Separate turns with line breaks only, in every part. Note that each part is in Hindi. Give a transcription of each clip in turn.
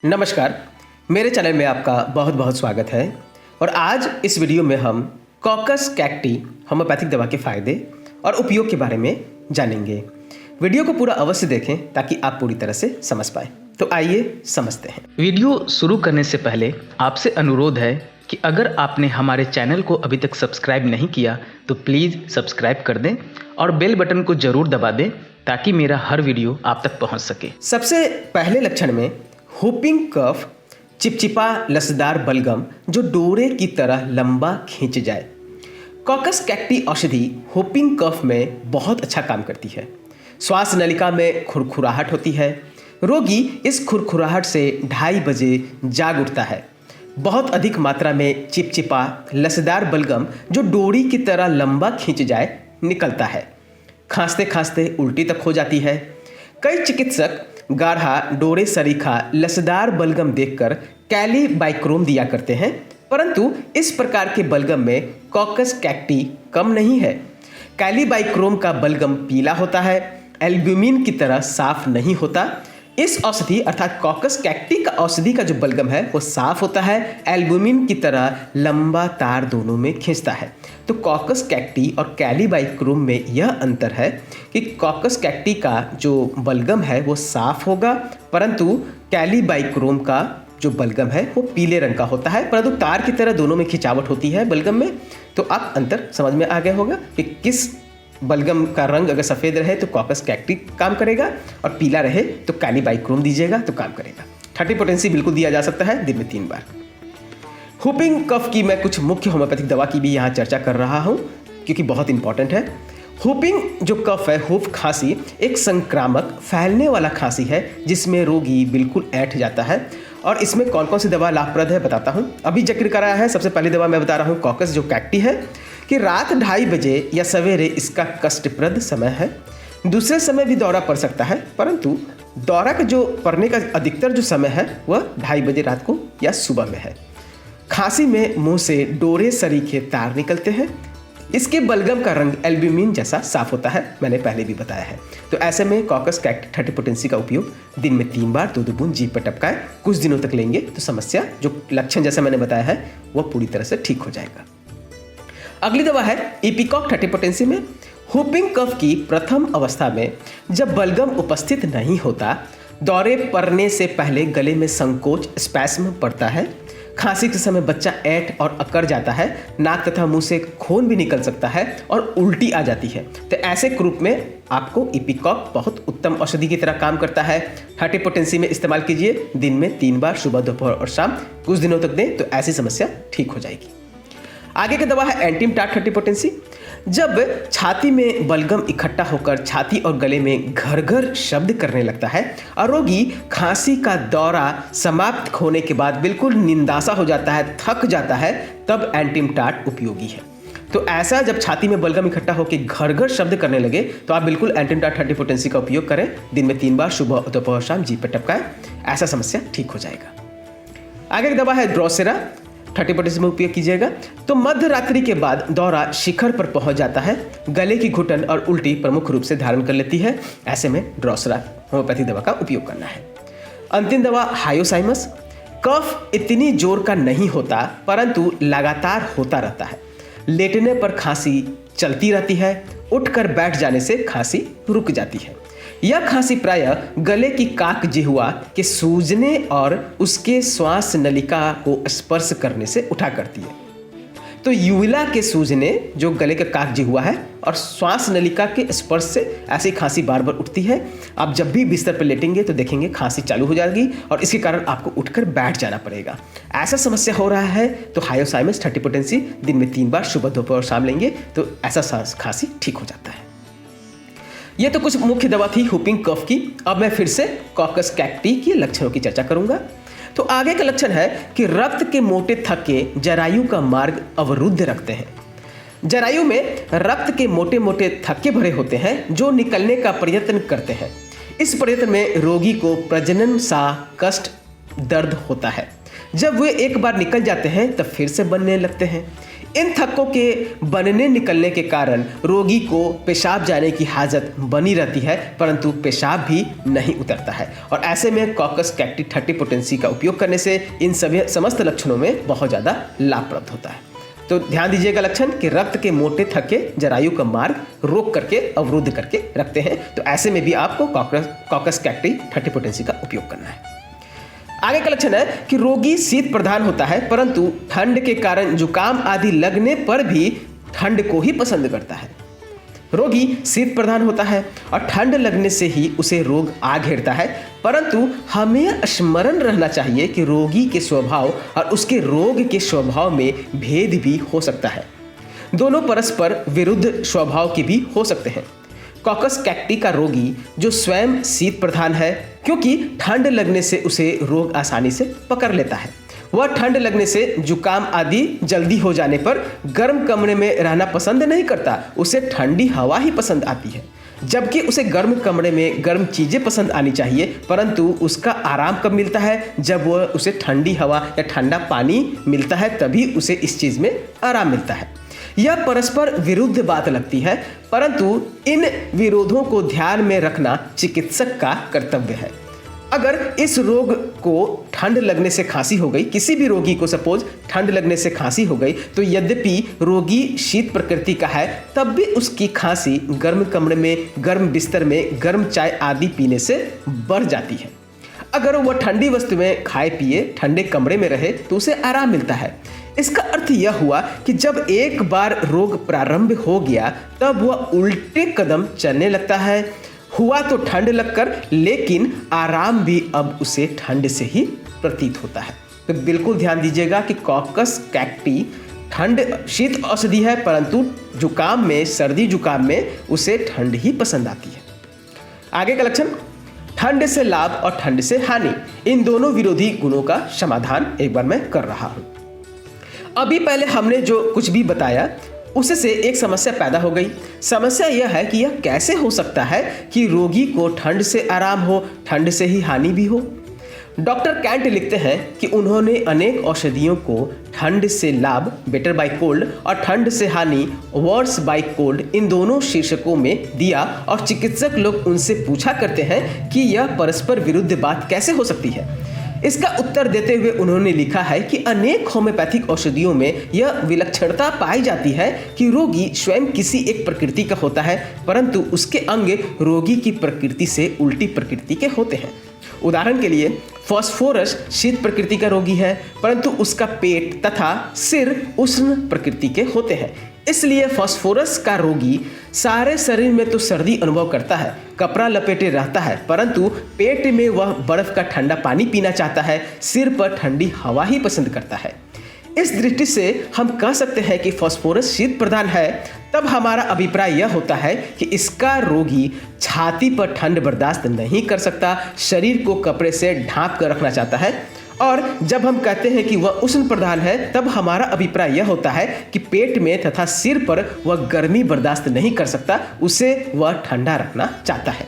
नमस्कार, मेरे चैनल में आपका बहुत बहुत स्वागत है। और आज इस वीडियो में हम कॉकस कैक्टी होम्योपैथिक दवा के फ़ायदे और उपयोग के बारे में जानेंगे। वीडियो को पूरा अवश्य देखें ताकि आप पूरी तरह से समझ पाएँ। तो आइए समझते हैं।
वीडियो शुरू करने से पहले आपसे अनुरोध है कि अगर आपने हमारे चैनल को अभी तक सब्सक्राइब नहीं किया तो प्लीज़ सब्सक्राइब कर दें और बेल बटन को ज़रूर दबा दें ताकि मेरा हर वीडियो आप तक पहुंच सके।
सबसे पहले लक्षण में हुपिंग कफ, चिपचिपा लसदार बलगम जो डोरे की तरह लंबा खींच जाए। कॉकस कैक्टी औषधि हुपिंग कफ में बहुत अच्छा काम करती है। श्वास नलिका में खुरखुराहट होती है। रोगी इस खुरखुराहट से 2:30 बजे जाग उठता है। बहुत अधिक मात्रा में चिपचिपा लसदार बलगम जो डोरी की तरह लंबा खींच जाए निकलता है। खांसते खांसते उल्टी तक हो जाती है। कई चिकित्सक गाढ़ा डोरे सरीखा लसदार बलगम देखकर कैलीबाइक्रोम दिया करते हैं, परंतु इस प्रकार के बलगम में कॉकस कैक्टी कम नहीं है। कैलीबाइक्रोम का बलगम पीला होता है, एल्ब्यूमिन की तरह साफ नहीं होता। इस औषधि अर्थात कॉकस कैक्टी का औषधि का जो बलगम है वो साफ होता है, एल्ब्यूमिन की तरह लंबा तार दोनों में खींचता है। तो कॉकस कैक्टी और कैलीबाइक्रोम में यह अंतर है कि कॉकस कैक्टी का जो बलगम है वो साफ होगा, परंतु कैलीबाइक्रोम का जो बलगम है वो पीले रंग का होता है, परंतु तार की तरह दोनों में खिंचावट होती है बलगम में। तो आप अंतर समझ में आ गया होगा कि किस बलगम का रंग अगर सफ़ेद रहे तो कॉकस कैक्टी काम करेगा और पीला रहे तो कैलीबाइक्रोम दीजिएगा तो काम करेगा। 30 पोटेंसी बिल्कुल दिया जा सकता है दिन में 3 बार। हुपिंग कफ की मैं कुछ मुख्य होम्योपैथिक दवा की भी यहाँ चर्चा कर रहा हूँ क्योंकि बहुत इंपॉर्टेंट है। हुपिंग जो कफ है, हुफ खांसी, एक संक्रामक फैलने वाला खांसी है जिसमें रोगी बिल्कुल ऐंठ जाता है। और इसमें कौन कौन सी दवा लाभप्रद है बताता हूँ। अभी जिक्र कराया है, सबसे पहली दवा मैं बता रहा हूँ कॉकस जो कैक्टी है कि रात 2:30 बजे या सवेरे इसका कष्टप्रद समय है। दूसरे समय भी दौरा पड़ सकता है, परंतु दौरा का जो पड़ने का अधिकतर जो समय है वह 2:30 बजे रात को या सुबह में है। खांसी में मुंह से डोरे सरीखे तार निकलते हैं। इसके बलगम का रंग एल्ब्यूमिन जैसा साफ होता है, मैंने पहले भी बताया है। तो ऐसे में कॉकस कैक्टी 30 पोटेंसी का उपयोग दिन में 3 बार 2 बूंद जीभ पर टपकाएं। कुछ दिनों तक लेंगे तो समस्या जो लक्षण जैसा मैंने बताया है वह पूरी तरह से ठीक हो जाएगा। अगली दवा है इपिकॉक 30 पोटेंसी में। हुपिंग कफ की प्रथम अवस्था में जब बलगम उपस्थित नहीं होता, दौरे पड़ने से पहले गले में संकोच स्पैस्म पड़ता है। खांसी के समय बच्चा ऐंठ और अकड़ जाता है, नाक तथा मुंह से खून भी निकल सकता है और उल्टी आ जाती है। तो ऐसे ग्रुप में आपको इपिकॉक बहुत उत्तम औषधि की तरह काम करता है। 30 पोटेंसी में इस्तेमाल कीजिए, दिन में 3 बार सुबह, दोपहर और शाम, कुछ दिनों तक दें तो ऐसी समस्या ठीक हो जाएगी। आगे की दवा है एंटीमटाट 30 पोटेंसी। जब छाती में बलगम इकट्ठा होकर छाती और गले में घर शब्द करने लगता है और रोगी खांसी का दौरा समाप्त होने के बाद बिल्कुल निंदासा हो जाता है, थक जाता है, तब एंटीमटाट उपयोगी है। तो ऐसा जब छाती में बलगम इकट्ठा होकर घर शब्द करने लगे तो आप बिल्कुल एंटीमटाट 30 पोटेंसी का उपयोग करें। दिन में 3 बार सुबह, दोपहर, शाम जीभ पर टपकाएं, ऐसा समस्या ठीक हो जाएगा। आगे की दवा है ड्रोसेरा 30 पोटेंसी में उपयोग कीजिएगा। तो मध्य रात्रि के बाद दौरा शिखर पर पहुंच जाता है, गले की घुटन और उल्टी प्रमुख रूप से धारण कर लेती है। ऐसे में ड्रोसेरा होम्योपैथिक दवा का उपयोग करना है। अंतिम दवा हायोसाइमस। कफ इतनी जोर का नहीं होता परंतु लगातार होता रहता है। लेटने पर खांसी चलती रहती है, उठकर बैठ जाने से खांसी रुक जाती है। यह खांसी प्रायः गले की काक जिह्वा के सूजने और उसके श्वास नलिका को स्पर्श करने से उठा करती है। तो यूविला के सूजने जो गले का काक जिह्वा है और श्वास नलिका के स्पर्श से ऐसी खांसी बार बार उठती है। आप जब भी बिस्तर पर लेटेंगे तो देखेंगे खांसी चालू हो जाएगी और इसके कारण आपको उठकर बैठ जाना पड़ेगा। ऐसा समस्या हो रहा है तो हायोसाइमस 30 पोटेंसी दिन में 3 बार सुबह, दोपहर और शाम लेंगे तो ऐसा खांसी ठीक हो जाता है। ये तो कुछ मुख्य दवा थी हुपिंग कफ की। अब मैं फिर से कॉकस कैक्टी के लक्षणों की चर्चा करूंगा। तो आगे का लक्षण है कि रक्त के मोटे थक्के जरायु का मार्ग अवरुद्ध रखते हैं। जरायु में रक्त के मोटे मोटे थक्के भरे होते हैं जो निकलने का प्रयत्न करते हैं। इस प्रयत्न में रोगी को प्रजनन सा कष्ट दर्द होता है। जब वे एक बार निकल जाते हैं तब फिर से बनने लगते हैं। इन थक्कों के बनने निकलने के कारण रोगी को पेशाब जाने की हाजत बनी रहती है, परंतु पेशाब भी नहीं उतरता है। और ऐसे में कॉकस कैक्टी 30 पोटेंसी का उपयोग करने से इन सभी समस्त लक्षणों में बहुत ज़्यादा लाभप्रद होता है। तो ध्यान दीजिएगा लक्षण कि रक्त के मोटे थक्के जरायु का मार्ग रोक करके अवरुद्ध करके रखते हैं। तो ऐसे में भी आपको कॉकस कैक्टी 30 पोटेंसी का उपयोग करना है। आगे का लक्षण है कि रोगी शीत प्रधान होता है, परंतु ठंड के कारण जुकाम आदि लगने पर भी ठंड को ही पसंद करता है। रोगी शीत प्रधान होता है और ठंड लगने से ही उसे रोग आ घेरता है, परंतु हमें स्मरण रहना चाहिए कि रोगी के स्वभाव और उसके रोग के स्वभाव में भेद भी हो सकता है। दोनों परस्पर विरुद्ध स्वभाव के भी हो सकते हैं। कॉकस कैक्टी का रोगी जो स्वयं शीत प्रधान है, क्योंकि ठंड लगने से उसे रोग आसानी से पकड़ लेता है। वह ठंड लगने से जुकाम आदि जल्दी हो जाने पर गर्म कमरे में रहना पसंद नहीं करता, उसे ठंडी हवा ही पसंद आती है। जबकि उसे गर्म कमरे में गर्म चीज़ें पसंद आनी चाहिए, परंतु उसका आराम कब मिलता है? जब वह उसे ठंडी हवा या ठंडा पानी मिलता है, तभी उसे इस चीज़ में आराम मिलता है। यह परस्पर विरुद्ध बात लगती है, परंतु इन विरोधों को ध्यान में रखना चिकित्सक का कर्तव्य है। अगर इस रोग को ठंड लगने से खांसी हो गई, किसी भी रोगी को सपोज ठंड लगने से खांसी हो गई, तो यद्यपि रोगी शीत प्रकृति का है, तब भी उसकी खांसी गर्म कमरे में, गर्म बिस्तर में, गर्म चाय आदि पीने से बढ़ जाती है। अगर वह ठंडी वस्तु में खाए पिए ठंडे कमरे में रहे तो उसे आराम मिलता है। इसका अर्थ यह हुआ कि जब एक बार रोग प्रारंभ हो गया, तब वह उल्टे कदम चलने लगता है। हुआ तो ठंड लगकर, लेकिन आराम भी अब उसे ठंड से ही प्रतीत होता है। तो बिल्कुल ध्यान दीजिएगा कि कॉकस कैक्टी ठंड शीत औषधि है, परंतु जुकाम में, सर्दी जुकाम में उसे ठंड ही पसंद आती है। आगे का लक्षण, ठंड से लाभ और ठंड से हानि, इन दोनों विरोधी गुणों का समाधान एक बार मैं कर रहा हूं। अभी पहले हमने जो कुछ भी बताया उससे एक समस्या पैदा हो गई। समस्या यह है कि यह कैसे हो सकता है कि रोगी को ठंड से आराम हो, ठंड से ही हानि भी हो। डॉक्टर कैंट लिखते हैं कि उन्होंने अनेक औषधियों को ठंड से लाभ, बेटर बाय कोल्ड, और ठंड से हानि, वर्स बाय कोल्ड, इन दोनों शीर्षकों में दिया, और चिकित्सक लोग उनसे पूछा करते हैं कि यह परस्पर विरुद्ध बात कैसे हो सकती है। इसका उत्तर देते हुए उन्होंने लिखा है कि अनेक होम्योपैथिक औषधियों में यह विलक्षणता पाई जाती है कि रोगी स्वयं किसी एक प्रकृति का होता है, परंतु उसके अंग रोगी की प्रकृति से उल्टी प्रकृति के होते हैं। उदाहरण के लिए फास्फोरस शीत प्रकृति का रोगी है, परंतु उसका पेट तथा सिर उष्ण प्रकृति के होते हैं। इसलिए फास्फोरस का रोगी सारे शरीर में तो सर्दी अनुभव करता है, कपड़ा लपेटे रहता है, परंतु पेट में वह बर्फ का ठंडा पानी पीना चाहता है, सिर पर ठंडी हवा ही पसंद करता है। इस दृष्टि से हम कह सकते हैं कि फास्फोरस शीत प्रधान है। तब हमारा अभिप्राय यह होता है कि इसका रोगी छाती पर ठंड बर्दाश्त नहीं कर सकता, शरीर को कपड़े से ढांप कर रखना चाहता है। और जब हम कहते हैं कि वह उष्ण प्रधान है, तब हमारा अभिप्राय यह होता है कि पेट में तथा सिर पर वह गर्मी बर्दाश्त नहीं कर सकता, उसे वह ठंडा रखना चाहता है।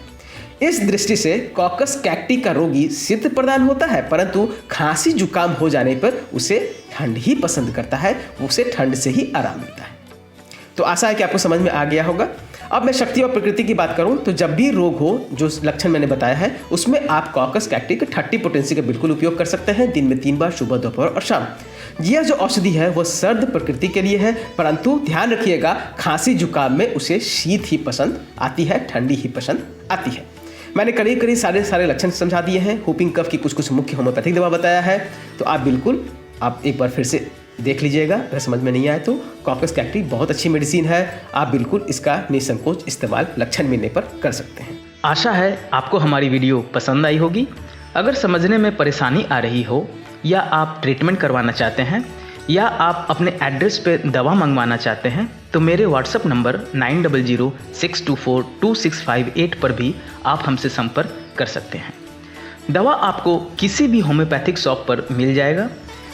इस दृष्टि से कॉकस कैक्टी का रोगी शीत प्रधान होता है, परंतु खांसी जुकाम हो जाने पर उसे ठंड ही पसंद करता है, उसे ठंड से ही आराम मिलता है। तो आशा है कि आपको समझ में आ गया होगा। अब मैं शक्ति और प्रकृति की बात करूं तो जब भी रोग हो, जो लक्षण मैंने बताया है, उसमें आप कॉकस कैक्टी के 30 पोटेंसी का बिल्कुल उपयोग कर सकते हैं, दिन में 3 बार, सुबह, दोपहर और शाम। यह जो औषधि है वह सर्द प्रकृति के लिए है, परंतु ध्यान रखिएगा खांसी जुकाम में उसे शीत ही पसंद आती है, ठंडी ही पसंद आती है। मैंने करीब करीब सारे लक्षण समझा दिए हैं। हुपिंग कफ की कुछ मुख्य होम्योपैथिक दवा बताया है, तो आप एक बार फिर से देख लीजिएगा। अगर समझ में नहीं आए तो कॉकस कैक्टी बहुत अच्छी मेडिसिन है, आप बिल्कुल इसका निसंकोच इस्तेमाल लक्षण मिलने पर कर सकते हैं।
आशा है आपको हमारी वीडियो पसंद आई होगी। अगर समझने में परेशानी आ रही हो, या आप ट्रीटमेंट करवाना चाहते हैं, या आप अपने एड्रेस पे दवा मंगवाना चाहते हैं, तो मेरे व्हाट्सएप नंबर 9006242658 पर भी आप हमसे संपर्क कर सकते हैं। दवा आपको किसी भी होम्योपैथिक शॉप पर मिल जाएगा।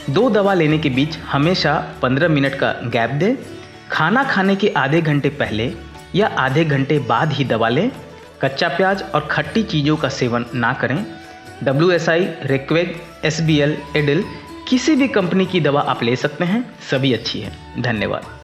2 दवा लेने के बीच हमेशा 15 मिनट का गैप दें। खाना खाने के आधे घंटे पहले या आधे घंटे बाद ही दवा लें। कच्चा प्याज और खट्टी चीज़ों का सेवन ना करें। WSI, रेक्वेग, SBL, एडिल किसी भी कंपनी की दवा आप ले सकते हैं, सभी अच्छी है। धन्यवाद।